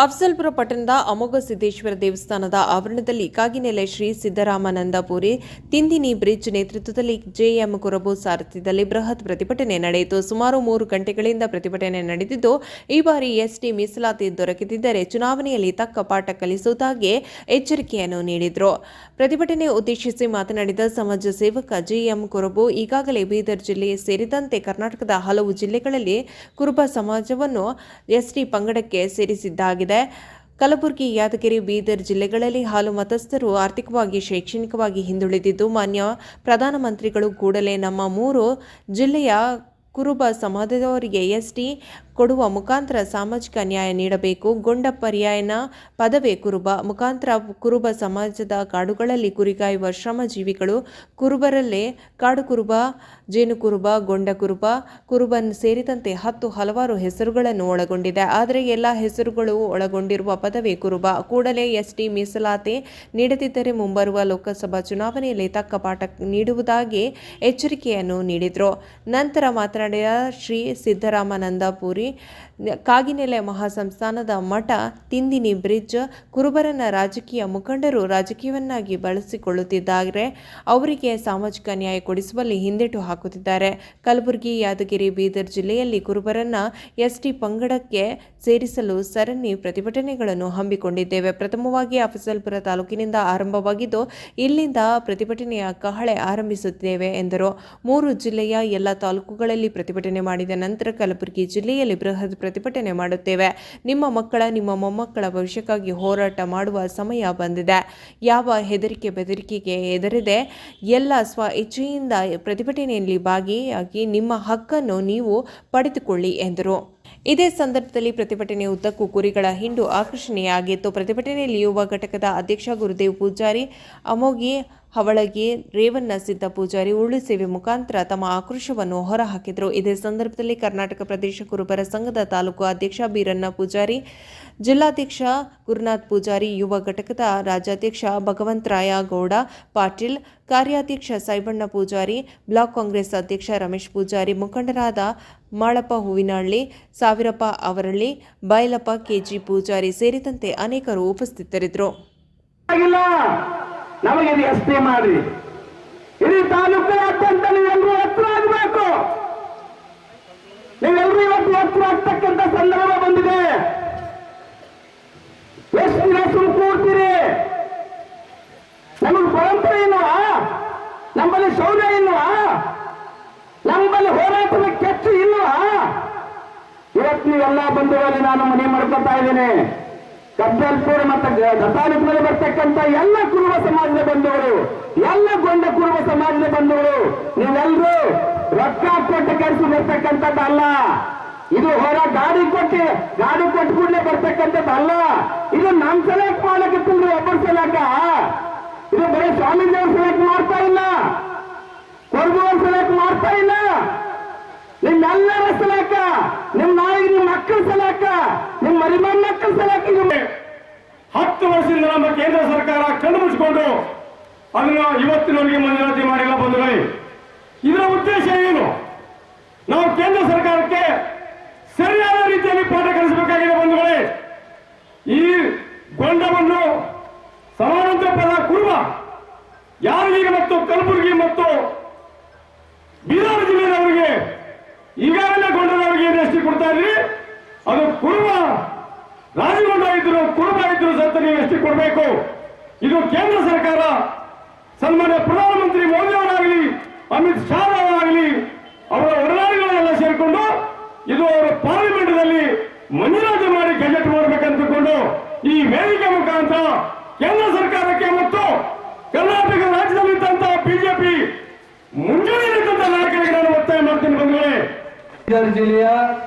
ಅಫ್ಜಲ್ಪುರ ಪಟ್ಟಣದ ಅಮೋಘ ಸಿದ್ದೇಶ್ವರ ದೇವಸ್ಥಾನದ ಆವರಣದಲ್ಲಿ ಕಾಗಿನೆಲೆ ಶ್ರೀ ಸಿದ್ದರಾಮಾನಂದಪುರಿ ತಿಂದಿನಿ ಬ್ರಿಡ್ಜ್ ನೇತೃತ್ವದಲ್ಲಿ ಜೆಎಂ ಕುರಬು ಸಾರಥ್ಯದಲ್ಲಿ ಬೃಹತ್ ಪ್ರತಿಭಟನೆ ನಡೆಯಿತು. ಸುಮಾರು 3 ಗಂಟೆಗಳಿಂದ ಪ್ರತಿಭಟನೆ ನಡೆದಿದ್ದು, ಈ ಬಾರಿ ಎಸ್ಟಿ ಮೀಸಲಾತಿ ದೊರಕದಿದ್ದರೆ ಚುನಾವಣೆಯಲ್ಲಿ ತಕ್ಕ ಪಾಠ ಕಲಿಸುವುದಾಗಿ ಎಚ್ಚರಿಕೆಯನ್ನು ನೀಡಿದರು. ಪ್ರತಿಭಟನೆ ಉದ್ದೇಶಿಸಿ ಮಾತನಾಡಿದ ಸಮಾಜ ಸೇವಕ ಜೆಎಂ ಕುರಬು, ಈಗಾಗಲೇ ಬೀದರ್ ಜಿಲ್ಲೆ ಸೇರಿದಂತೆ ಕರ್ನಾಟಕದ ಹಲವು ಜಿಲ್ಲೆಗಳಲ್ಲಿ ಕುರುಬ ಸಮಾಜವನ್ನು ಎಸ್ಟಿ ಪಂಗಡಕ್ಕೆ ಸೇರಿಸಿದ್ದಾಗಿದೆ. ಕಲಬುರಗಿ, ಯಾದಗಿರಿ, ಬೀದರ್ ಜಿಲ್ಲೆಗಳಲ್ಲಿ ಹಾಲು ಮತಸ್ಥರು ಆರ್ಥಿಕವಾಗಿ, ಶೈಕ್ಷಣಿಕವಾಗಿ ಹಿಂದುಳಿದಿದ್ದು, ಮಾನ್ಯ ಪ್ರಧಾನಮಂತ್ರಿಗಳು ಕೂಡಲೇ ನಮ್ಮ 3 ಜಿಲ್ಲೆಯ ಕುರುಬ ಸಮಾಜದವರಿಗೆ ಎಸ್ಟಿ ಕೊಡುವ ಮುಖಾಂತರ ಸಾಮಾಜಿಕ ನ್ಯಾಯ ನೀಡಬೇಕು. ಗೊಂಡ ಪರ್ಯಾಯನ ಪದವೇ ಕುರುಬ ಮುಖಾಂತರ ಕುರುಬ ಸಮಾಜದ ಕಾಡುಗಳಲ್ಲಿ ಕುರಿಗಾಯುವ ಶ್ರಮಜೀವಿಗಳು ಕುರುಬರಲ್ಲೇ ಕಾಡು ಕುರುಬ, ಜೇನು ಕುರುಬ, ಗೊಂಡ ಕುರುಬ, ಕುರುಬನ್ ಸೇರಿದಂತೆ ಹಲವಾರು ಹೆಸರುಗಳನ್ನು ಒಳಗೊಂಡಿದೆ. ಆದರೆ ಎಲ್ಲ ಹೆಸರುಗಳು ಒಳಗೊಂಡಿರುವ ಪದವೇ ಕುರುಬ. ಕೂಡಲೇ ಎಸ್ಟಿ ಮೀಸಲಾತಿ ನೀಡದಿದ್ದರೆ ಮುಂಬರುವ ಲೋಕಸಭಾ ಚುನಾವಣೆಯಲ್ಲಿ ತಕ್ಕ ಪಾಠ ನೀಡುವುದಾಗಿ ಎಚ್ಚರಿಕೆಯನ್ನು ನೀಡಿದರು. ನಂತರ ಮಾತನಾಡಿದ ಶ್ರೀ ಸಿದ್ದರಾಮಾನಂದಪುರಿ, ಕಾಗಿನೆಲೆ ಮಹಾಸಂಸ್ಥಾನದ ಮಠ, ತಿಂದಿನಿ ಬ್ರಿಡ್ಜ್ ಕುರುಬರನ್ನ ರಾಜಕೀಯ ಮುಖಂಡರು ರಾಜಕೀಯವನ್ನಾಗಿ ಬಳಸಿಕೊಳ್ಳುತ್ತಿದ್ದಾರೆ. ಅವರಿಗೆ ಸಾಮಾಜಿಕ ನ್ಯಾಯ ಕೊಡಿಸುವಲ್ಲಿ ಹಿಂದೇಟು ಹಾಕುತ್ತಿದ್ದಾರೆ. ಕಲಬುರಗಿ, ಯಾದಗಿರಿ, ಬೀದರ್ ಜಿಲ್ಲೆಯಲ್ಲಿ ಕುರುಬರನ್ನ ಎಸ್ಟಿ ಪಂಗಡಕ್ಕೆ ಸೇರಿಸಲು ಸರಣಿ ಪ್ರತಿಭಟನೆಗಳನ್ನು ಹಮ್ಮಿಕೊಂಡಿದ್ದೇವೆ. ಪ್ರಥಮವಾಗಿ ಅಫಜಲ್ಪುರ ತಾಲೂಕಿನಿಂದ ಆರಂಭವಾಗಿದ್ದು, ಇಲ್ಲಿಂದ ಪ್ರತಿಭಟನೆಯ ಕಹಳೆ ಆರಂಭಿಸುತ್ತೇವೆ ಎಂದರು. 3 ಜಿಲ್ಲೆಯ ಎಲ್ಲ ತಾಲೂಕುಗಳಲ್ಲಿ ಪ್ರತಿಭಟನೆ ಮಾಡಿದ ನಂತರ ಕಲಬುರಗಿ ಜಿಲ್ಲೆಯಲ್ಲಿ ಬೃಹತ್ ಪ್ರತಿಭಟನೆ ಮಾಡುತ್ತೇವೆ. ನಿಮ್ಮ ಮಕ್ಕಳ, ನಿಮ್ಮ ಮೊಮ್ಮಕ್ಕಳ ಭವಿಷ್ಯಕ್ಕಾಗಿ ಹೋರಾಟ ಮಾಡುವ ಸಮಯ ಬಂದಿದೆ. ಯಾವ ಹೆದರಿಕೆ ಬೆದರಿಕೆಗೆ ಹೆದರದೆ ಎಲ್ಲ ಸ್ವ ಇಚ್ಛೆಯಿಂದ ಪ್ರತಿಭಟನೆಯಲ್ಲಿ ಭಾಗಿಯಾಗಿ ನಿಮ್ಮ ಹಕ್ಕನ್ನು ನೀವು ಪಡೆದುಕೊಳ್ಳಿ ಎಂದರು. ಇದೇ ಸಂದರ್ಭದಲ್ಲಿ ಪ್ರತಿಭಟನೆ ಉದ್ದಕ್ಕೂ ಕುರಿಗಳ ಹಿಂಡು ಆಕರ್ಷಣೆಯಾಗಿತ್ತು. ಪ್ರತಿಭಟನೆಯಲ್ಲಿ ಯುವ ಘಟಕದ ಅಧ್ಯಕ್ಷ ಗುರುದೇವ್ ಪೂಜಾರಿ, ಅಮೋಘಿ ಹವಳಗಿ, ರೇವಣ್ಣ ಸಿದ್ದ ಪೂಜಾರಿ ಉರುಳು ಸೇವೆ ಮುಖಾಂತರ ತಮ್ಮ ಆಕ್ರೋಶವನ್ನು ಹೊರಹಾಕಿದರು. ಇದೇ ಸಂದರ್ಭದಲ್ಲಿ ಕರ್ನಾಟಕ ಪ್ರದೇಶ ಕುರುಬರ ಸಂಘದ ತಾಲೂಕು ಅಧ್ಯಕ್ಷ ಬೀರಣ್ಣ ಪೂಜಾರಿ, ಜಿಲ್ಲಾಧ್ಯಕ್ಷ ಗುರುನಾಥ್ ಪೂಜಾರಿ, ಯುವ ಘಟಕದ ರಾಜ್ಯಾಧ್ಯಕ್ಷ ಭಗವಂತರಾಯ ಗೌಡ ಪಾಟೀಲ್, ಕಾರ್ಯಾಧ್ಯಕ್ಷ ಸೈಬಣ್ಣ ಪೂಜಾರಿ, ಬ್ಲಾಕ್ ಕಾಂಗ್ರೆಸ್ ಅಧ್ಯಕ್ಷ ರಮೇಶ್ ಪೂಜಾರಿ, ಮುಖಂಡರಾದ ಮಾಳಪ್ಪ ಹೂವಿನಹಳ್ಳಿ, ಸಾವಿರಪ್ಪ ಅವರಳ್ಳಿ, ಬೈಲಪ್ಪ ಕೆಜಿ ಪೂಜಾರಿ ಸೇರಿದಂತೆ ಅನೇಕರು ಉಪಸ್ಥಿತರಿದ್ದರು. ನಮಗೆ ಎಸ್ಟಿ ಮಾಡಿ ಇಡೀ ತಾಲೂಕಿನಾದ್ಯಂತ ನೀವೆಲ್ಲರೂ ಎತ್ತರ ಆಗಬೇಕು. ನೀವೆಲ್ಲರೂ ಇವತ್ತು ಎತ್ತರ ಆಗ್ತಕ್ಕಂಥ ಸಂದರ್ಭ ಬಂದಿದೆ. ಎಷ್ಟು ದಿನ ಕೂಡ್ತೀರಿ? ನಮಗೆ ಪರಂಪರೆ ಇಲ್ವಾ? ನಮ್ಮಲ್ಲಿ ಶೌರ್ಯ ಇಲ್ವಾ? ನಮ್ಮಲ್ಲಿ ಹೋರಾಟದ ಕೆಚ್ಚು ಇಲ್ವಾ? ಇವತ್ತು ನೀವೆಲ್ಲ ಬಂಧುಗಳಲ್ಲಿ ನಾನು ಮನೆ ಮಾಡ್ಕೊತಾ ಇದ್ದೇನೆ. ಅಫಜಲ್ಪುರ ಮತ್ತು ತಾಲೂಕಿನಲ್ಲಿ ಬರ್ತಕ್ಕಂಥ ಎಲ್ಲ ಕುರುಬ ಸಮಾಜದ ಬಂಧುಗಳು, ಎಲ್ಲ ಗೊಂಡ ಕುರುಬ ಸಮಾಜದ ಬಂಧುಗಳು, ನೀವೆಲ್ಲರೂ ರೊಕ್ಕ ಕೊಟ್ಟು ಕೆಲಸ ಬರ್ತಕ್ಕಂಥದ್ದಲ್ಲ. ಇದು ಹೊರ ಗಾಡಿ ಕೊಟ್ಟು ಕೂಡಲೇ ಬರ್ತಕ್ಕಂಥದ್ದಲ್ಲ. ಇದು ನಮ್ ಸೆಲೆಕ್ಟ್ ಮಾಡಕ್ಕಿಲ್ಲ, ಒಬ್ಬರು ಸೆಲೆಕ್ಟ್. ಇದು ಬರೀ ಸ್ವಾಮೀಜಿಯವ್ರು ಸೆಲೆಕ್ಟ್ ಮಾಡ್ತಾ ಇಲ್ಲ, ಕೊರಗುವರು ಸೆಲೆಕ್ಟ್ ಮಾಡ್ತಾ ಇಲ್ಲ. ನಿಮ್ಮೆಲ್ಲರ ಸಲಕ, ನಿಮ್ಮ ನಾಯಿಗೆ ನಿಮ್ಮ ಮಕ್ಕಳ ಸಲಕ, ನಿಮ್ಮ ಮರಿಮನ್ ಮಕ್ಕಳ ಸಲಕ. 10 ವರ್ಷದಿಂದ ನಮ್ಮ ಕೇಂದ್ರ ಸರ್ಕಾರ ಕಣ್ಣು ಮುಚ್ಚಿಕೊಂಡು ಅದನ್ನ ಇವತ್ತಿನವರೆಗೆ ಮಂಜೂರಾತಿ ಮಾಡಿಲ್ಲ ಬಂಧುಗಳೇ. ಇದರ ಉದ್ದೇಶ ಏನು? ನಾವು ಕೇಂದ್ರ ಸರ್ಕಾರಕ್ಕೆ ಸರಿಯಾದ ರೀತಿಯಲ್ಲಿ ಪಾಠ ಕಲಿಸಬೇಕಾಗಿದೆ ಬಂಧುಗಳೇ. ಈ ಗೊಂಡವನ್ನು ಸಮಾನಾಂತರ ಪದ ಕುರುಬ ಯಾದಗಿರಿ ಮತ್ತು ಕಲಬುರಗಿ ಮತ್ತು ಬೀದರ್ ಜಿಲ್ಲೆಯವರಿಗೆ ಈಗಾಗಲೇ ಗೊಂಡದವರಿಗೆ ಏನು ಎಸ್ಟಿ ಕೊಡ್ತಾ ಇದ್ರಿ, ಅದು ಕುರುಬ ರಾಜಗೊಂಡ ಇದ್ರು ಕುರುಬ ಇದ್ರು ಸತ್ತ ನೀವು ಎಸ್ಟಿ ಕೊಡಬೇಕು. ಇದು ಕೇಂದ್ರ ಸರ್ಕಾರ, ಸನ್ಮಾನ್ಯ ಪ್ರಧಾನಮಂತ್ರಿ ಮೋದಿ ಅವರಾಗಲಿ, ಅಮಿತ್ ಶಾ ಅವರಾಗಲಿ, ಅವರ ಒಡನಾಡಿಗಳೆಲ್ಲ ಸೇರಿಕೊಂಡು ಇದು ಅವರ ಪಾರ್ಲಿಮೆಂಟ್ನಲ್ಲಿ ಮಂಜೂರಾತಿ ಮಾಡಿ ಗೆಜೆಟ್ ಮಾಡಬೇಕಂತಕೊಂಡು ಈ ವೇದಿಕೆ ಮುಖಾಂತರ ಕೇಂದ್ರ ಸರ್ಕಾರಕ್ಕೆ ಮತ್ತು ಕರ್ನಾಟಕ ರಾಜ್ಯದಲ್ಲಿದ್ದಂತಹ ಬಿಜೆಪಿ ಮುಂಚೂಣಿಯಲ್ಲಿದ್ದಂಥ ನಾಯಕರಿಗೆ ನಾನು ಒತ್ತಾಯ ಮಾಡ್ತೀನಿ ಬಂಧುಗಳೇ. ಬೀದರ್ ಜಿಲ್ಲೆಯ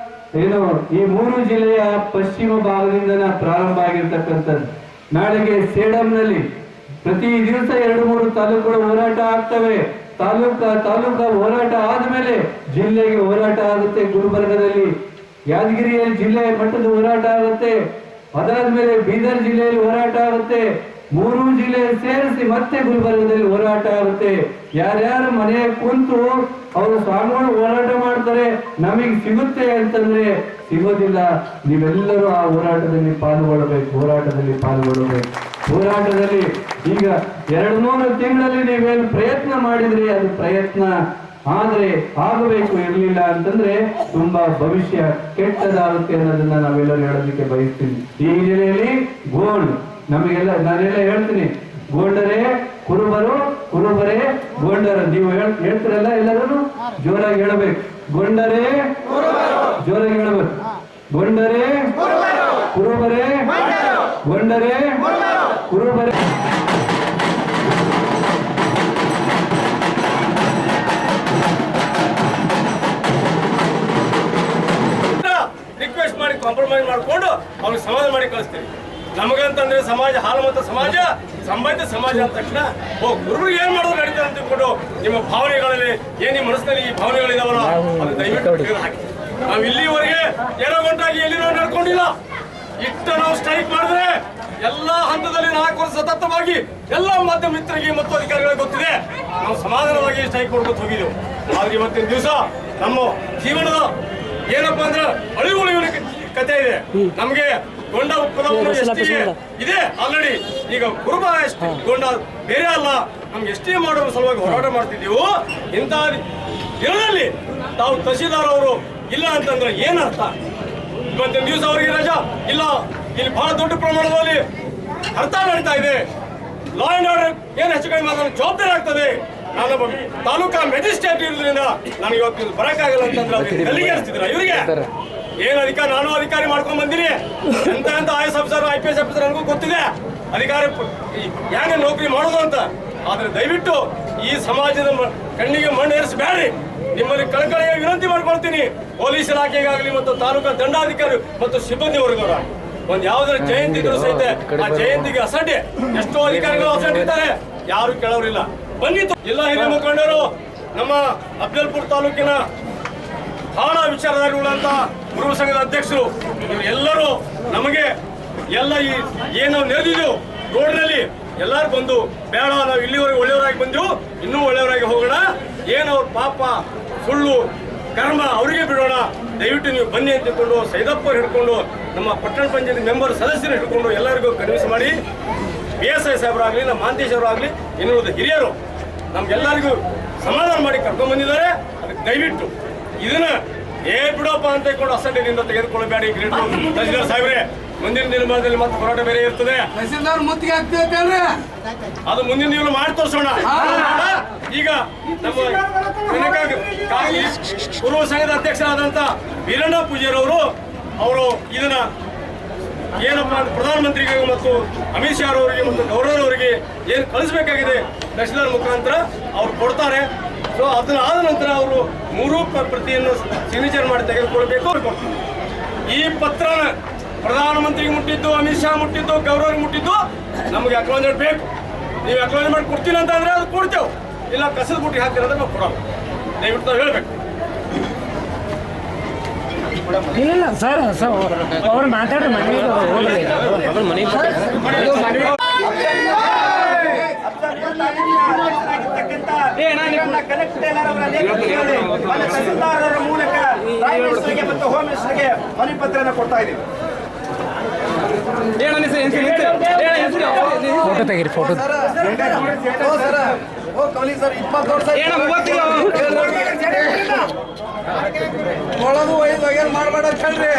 ಏನು ಈ 3 ಜಿಲ್ಲೆಯ ಪಶ್ಚಿಮ ಭಾಗದಿಂದ ಪ್ರಾರಂಭ ಆಗಿರ್ತಕ್ಕಂಥದ್ದು. ನಾಳೆಗೆ ಸೇಡಂನಲ್ಲಿ ಪ್ರತಿ ದಿವಸ 2-3 ತಾಲೂಕುಗಳು ಹೋರಾಟ ಆಗ್ತವೆ. ತಾಲೂಕ ಹೋರಾಟ ಆದ್ಮೇಲೆ ಜಿಲ್ಲೆಗೆ ಹೋರಾಟ ಆಗುತ್ತೆ. ಗುಲ್ಬರ್ಗದಲ್ಲಿ, ಯಾದಗಿರಿಯಲ್ಲಿ ಜಿಲ್ಲೆ ಮಟ್ಟದ ಹೋರಾಟ ಆಗುತ್ತೆ. ಅದಾದ್ಮೇಲೆ ಬೀದರ್ ಜಿಲ್ಲೆಯಲ್ಲಿ ಹೋರಾಟ ಆಗುತ್ತೆ. ಮೂರು ಜಿಲ್ಲೆ ಸೇರಿಸಿ ಮತ್ತೆ ಗುಲ್ಬರ್ಗದಲ್ಲಿ ಹೋರಾಟ ಆಗುತ್ತೆ. ಯಾರ್ಯಾರು ಮನೆ ಕುಂತು ಅವರು ಸ್ವಾಮಿಗಳು ಹೋರಾಟ ಮಾಡ್ತಾರೆ, ನಮಗೆ ಸಿಗುತ್ತೆ ಅಂತಂದ್ರೆ ಸಿಗೋದಿಲ್ಲ. ನೀವೆಲ್ಲರೂ ಆ ಹೋರಾಟದಲ್ಲಿ ಪಾಲ್ಗೊಳ್ಳಬೇಕು. ಹೋರಾಟದಲ್ಲಿ ಈಗ 2-3 ತಿಂಗಳಲ್ಲಿ ನೀವೇನು ಪ್ರಯತ್ನ ಮಾಡಿದ್ರಿ, ಅದು ಪ್ರಯತ್ನ ಆದ್ರೆ ಆಗಬೇಕು. ಇರಲಿಲ್ಲ ಅಂತಂದ್ರೆ ತುಂಬಾ ಭವಿಷ್ಯ ಕೆಟ್ಟದಾಗುತ್ತೆ ಅನ್ನೋದನ್ನ ನಾವೆಲ್ಲರೂ ಹೇಳೋದಕ್ಕೆ ಬಯಸ್ತೀನಿ. ಈ ಹಿನ್ನೆಲೆಯಲ್ಲಿ ಗೋಲ್ಡ್ ನಮಗೆಲ್ಲ ನಾನೆಲ್ಲ ಹೇಳ್ತೀನಿ, ಗೋಲ್ಡರೇ ಕುರುಬರೇ ಗೋಲ್ಡರ. ನೀವು ಹೇಳ್ತೀರಲ್ಲ, ಎಲ್ಲರೂ ಜೋರಾಗಿ ಹೇಳಬೇಕು. ಗೊಂಡರೇ ಜೋರಾಗಿ ಹೇಳಬೇಕು. ಗೊಂಡರೇ ಕುರುಬರೇ, ಗೊಂಡರೇ ಕುರುಬರೇ. ರಿಕ್ವೆಸ್ಟ್ ಮಾಡಿ ಕಾಂಪ್ರಮೈಸ್ ಮಾಡಿಕೊಂಡು ಅವ್ರಿಗೆ ಸಮಾಧಾನ ಮಾಡಿ ಕಳಿಸ್ತೀವಿ. ನಮಗಂತಂದ್ರೆ ಸಮಾಜ ಹಾಲುಮತ ಸಮಾಜ, ಸಂಬಂಧ ಸಮಾಜ ಅಂದ ತಕ್ಷಣ ಗುರುಗಳಿಗೆ ಏನ್ ಮಾಡೋದು ನಡೀತಾರೆ ಅಂತ ತಿಳ್ಕೊಂಡು ನಿಮ್ಮ ಭಾವನೆಗಳಲ್ಲಿ ಏನ್ ನಿಮ್ಮ ಮನಸ್ಸಿನಲ್ಲಿ ಈ ಭಾವನೆಗಳಿದಾವಲ್ಲ ಅದು ದಯವಿಟ್ಟು ತೆಗೆದು ಹಾಕಿ. ನಾವು ಇಲ್ಲಿವರೆಗೆ ಏನೋ ಗಂಟಾಗಿ ಎಲ್ಲಿ ನಾವು ನಡ್ಕೊಂಡಿಲ್ಲ. ನಾವು ಸ್ಟ್ರೈಕ್ ಮಾಡಿದ್ರೆ ಎಲ್ಲಾ ಹಂತದಲ್ಲಿ 4 ವರ್ಷ ಸತತವಾಗಿ ಎಲ್ಲ ಮಾಧ್ಯಮ ಮಿತ್ರರಿಗೆ ಮತ್ತು ಅಧಿಕಾರಿಗಳಿಗೆ ಗೊತ್ತಿದೆ, ನಾವು ಸಮಾಧಾನವಾಗಿ ಸ್ಟ್ರೈಕ್ ಮಾಡ್ಕೊಂಡು ಹೋಗಿದ್ದೆವು. ಆದ್ರೆ ಇವತ್ತಿನ ದಿವಸ ನಮ್ಮ ಜೀವನದ ಏನಪ್ಪಾ ಅಂದ್ರೆ ಅಳಿವುಳಿವಿನ ಕಥೆ ಇದೆ. ನಮ್ಗೆ ಗೊಂಡ ಇದೆ ಆಲ್ರೆಡಿ. ಈಗ ಕುರುಬ ಗೊಂಡ ಬೇರೆ ಅಲ್ಲ, ನಮ್ಗೆ ಎಷ್ಟೇ ಮಾಡೋ ಸಲುವಾಗಿ ಹೋರಾಟ ಮಾಡ್ತಿದ್ದೀವಿ. ಇಂಥ ದಿನದಲ್ಲಿ ತಾವು ತಹಸೀಲ್ದಾರ್ ಅವರು ಇಲ್ಲ ಅಂತಂದ್ರೆ ಏನರ್ಥ? ಇವತ್ತಿನ ದಿವಸ ಅವರಿಗೆ ರಜಾ ಇಲ್ಲ. ಇಲ್ಲಿ ಬಹಳ ದೊಡ್ಡ ಪ್ರಮಾಣದಲ್ಲಿ ಹರ್ತಾಳ ನಡೀತಾ ಇದೆ. ಲಾ ಅಂಡ್ ಆರ್ಡರ್ ಏನು ಹೆಚ್ಚು ಕಡಿಮೆ ಮಾತ್ರ ಜವಾಬ್ದಾರಿ ಆಗ್ತದೆ. ನಾನು ತಾಲೂಕಾ ಮ್ಯಾಜಿಸ್ಟ್ರೇಟ್ ಇರೋದ್ರಿಂದ ನನಗೆ ಇವತ್ತು ಬರಕ್ಕಾಗಲ್ಲ ಅಂತಂದ್ರೆ ಎಲ್ಲಿಗೆ ಅನಿಸ್ತಿದ್ರ ಇವರಿಗೆ ಏನ್ ಅಧಿಕಾರ? ನಾನು ಅಧಿಕಾರಿ ಮಾಡ್ಕೊಂಡ್ ಬಂದಿನಿ. ಎಂತ IAS ಆಫೀಸರ್ IPS ಆಫೀಸರ್ ನನಗೂ ಗೊತ್ತಿದೆ ಅಧಿಕಾರಿ ಹೆಂಗೆ ನೌಕರಿ ಮಾಡೋದು ಅಂತ. ಆದ್ರೆ ದಯವಿಟ್ಟು ಈ ಸಮಾಜದ ಕಣ್ಣಿಗೆ ಮಣ್ಣು ಏರಿಸಬೇಡ್ರಿ. ನಿಮ್ಮಲ್ಲಿ ಕಳಕಳಿಯಾಗಿ ವಿನಂತಿ ಮಾಡ್ಕೊಳ್ತೀನಿ. ಪೊಲೀಸ್ ಇಲಾಖೆಗಾಗಲಿ ಮತ್ತು ತಾಲೂಕಾ ದಂಡಾಧಿಕಾರಿ ಮತ್ತು ಸಿಬ್ಬಂದಿ ವರ್ಗದವರ ಒಂದ್ ಯಾವ್ದಾರ ಜಯಂತಿ ಇದ್ರು ಸಹಿತ ಆ ಜಯಂತಿಗೆ ಅಸಡ್ಡೆ ಎಷ್ಟೋ ಅಧಿಕಾರಿಗಳು ಅಸಡ್ಡಿದ್ದಾರೆ, ಯಾರು ಕೇಳೋರಿಲ್ಲ. ಬಂದಿತ್ತು ಎಲ್ಲ ಹಿರಿಯ ಮುಖಂಡರು, ನಮ್ಮ ಅಫ್ಜಲ್ಪುರ ತಾಲೂಕಿನ ಬಹಳ ವಿಚಾರಧಾರಿಗಳಂತ ಗುರು ಸಂಘದ ಅಧ್ಯಕ್ಷರು, ಎಲ್ಲರೂ ನಮಗೆ ಎಲ್ಲ ಏನು ನೆರೆದಿದ್ದೆವು ರೋಡ್ನಲ್ಲಿ ಎಲ್ಲರೂ ಬಂದು ಬೇಡ ನಾವು ಇಲ್ಲಿವರೆಗೆ ಒಳ್ಳೆಯವರಾಗಿ ಬಂದೆವು, ಇನ್ನೂ ಒಳ್ಳೆಯವರಾಗಿ ಹೋಗೋಣ. ಏನು ಅವ್ರ ಪಾಪ ಸುಳ್ಳು ಕರ್ಮ ಅವರಿಗೆ ಬಿಡೋಣ, ದಯವಿಟ್ಟು ನೀವು ಬನ್ನಿ ಅಂತ ತಿಳ್ಕೊಂಡು ಸೈದಪ್ಪ ಹಿಡ್ಕೊಂಡು ನಮ್ಮ ಪಟ್ಟಣ ಪಂಚಾಯತ್ ಮೆಂಬರ್ ಸದಸ್ಯರು ಹಿಡ್ಕೊಂಡು ಎಲ್ಲರಿಗೂ ಕನ್ವಿನ್ಸ್ ಮಾಡಿ PSI ಸಾಹೇಬರಾಗಲಿ, ನಮ್ಮ ಮಾಂತೇಶ್ ಅವರಾಗಲಿ, ಇನ್ನುಳಿದ ಹಿರಿಯರು ನಮ್ಗೆಲ್ಲರಿಗೂ ಸಮಾಧಾನ ಮಾಡಿ ಕರ್ಕೊಂಡ್ ಬಂದಿದ್ದಾರೆ. ಅದಕ್ಕೆ ದಯವಿಟ್ಟು ಇದನ್ನ ಬಿಡೋಪ್ಪ ಅಂತ ಹೇಳ್ಕೊಂಡು ಅಸಡ್ಡೆಯಿಂದ ತೆಗೆದುಕೊಳ್ಳಬೇಡಿ. ತಹಸೀಲ್ದಾರ್ ಸಾಹೇಬ್ರೆ, ಮುಂದಿನ ದಿನಮಾನದಲ್ಲಿ ಮತ್ತೆ ಹೋರಾಟ ಬೇರೆ ಇರ್ತದೆ. ಅದು ಮುಂದಿನ ದಿನ ಮಾಡಿ ತೋರಿಸೋಣ. ಈಗ ನಮ್ಮ ಪೂರ್ವ ಸಂಘದ ಅಧ್ಯಕ್ಷರಾದಂತ ವೀರಣ್ಣ ಪೂಜಾರವರು ಅವರು ಇದನ್ನ ಏನಪ್ಪ ಪ್ರಧಾನಮಂತ್ರಿಗಳಿಗೆ ಮತ್ತು ಅಮಿತ್ ಶಾ ಅವರಿಗೆ ಮತ್ತು ಗೌರವ್ ಅವರಿಗೆ ಏನು ಕಳಿಸ್ಬೇಕಾಗಿದೆ ತಹಸೀಲ್ದಾರ್ ಮುಖಾಂತರ ಅವ್ರು ಕೊಡ್ತಾರೆ. ಸೊ ಅದನ್ನ ಆದ ನಂತರ ಅವರು 3 ಪ್ರತಿಯನ್ನು ಸಿಗ್ನೇಚರ್ ಮಾಡಿ ತೆಗೆದುಕೊಳ್ಬೇಕು. ಈ ಪತ್ರನ ಪ್ರಧಾನಮಂತ್ರಿಗೆ ಮುಟ್ಟಿದ್ದು, ಅಮಿತ್ ಶಾ ಮುಟ್ಟಿದ್ದು, ಗೌರವ್ ಮುಟ್ಟಿದ್ದು ನಮಗೆ ಅಕ್ನಾಲೆಜ್ಮೆಂಟ್ ಬೇಕು. ನೀವು ಅಕ್ನಾಲೆಜ್ಮೆಂಟ್ ಕೊಡ್ತೀನಿ ಅಂತಂದ್ರೆ ಅದು ಕೊಡ್ತೇವೆ, ಇಲ್ಲ ಕಸದ ಬುಟ್ಟಿ ಹಾಕ್ತೀರ ಅಂದ್ರೆ ನಾವು ಕೊಡೋಣ. ದಯವಿಟ್ಟು ನಾವು ಹೇಳ್ಬೇಕು. ಇಲ್ಲ ಸರ್ ಅವ್ರು ಮಾತಾಡ್ರಿ ಮನೆ ತಹಸೀಲ್ದಾರರ ಮೂಲಕ ಪ್ರೈಮ್ ಮಿನಿಸ್ಟರ್ಗೆ ಮತ್ತು ಹೋಮ್ ಮಿನಿಸ್ಟರ್ಗೆ ಮನವಿ ಪತ್ರನ ಕೊಡ್ತಾ ಇದ್ದೀವಿ. ಫೋಟೋ ತೆಗೀರಿ, ಫೋಟೋ ಒಳಗೂ ಒಯ್ದು ಒಯ್ಯಲ್ ಮಾಡ್ಬೇಡ ಹೇಳ್ರಿ.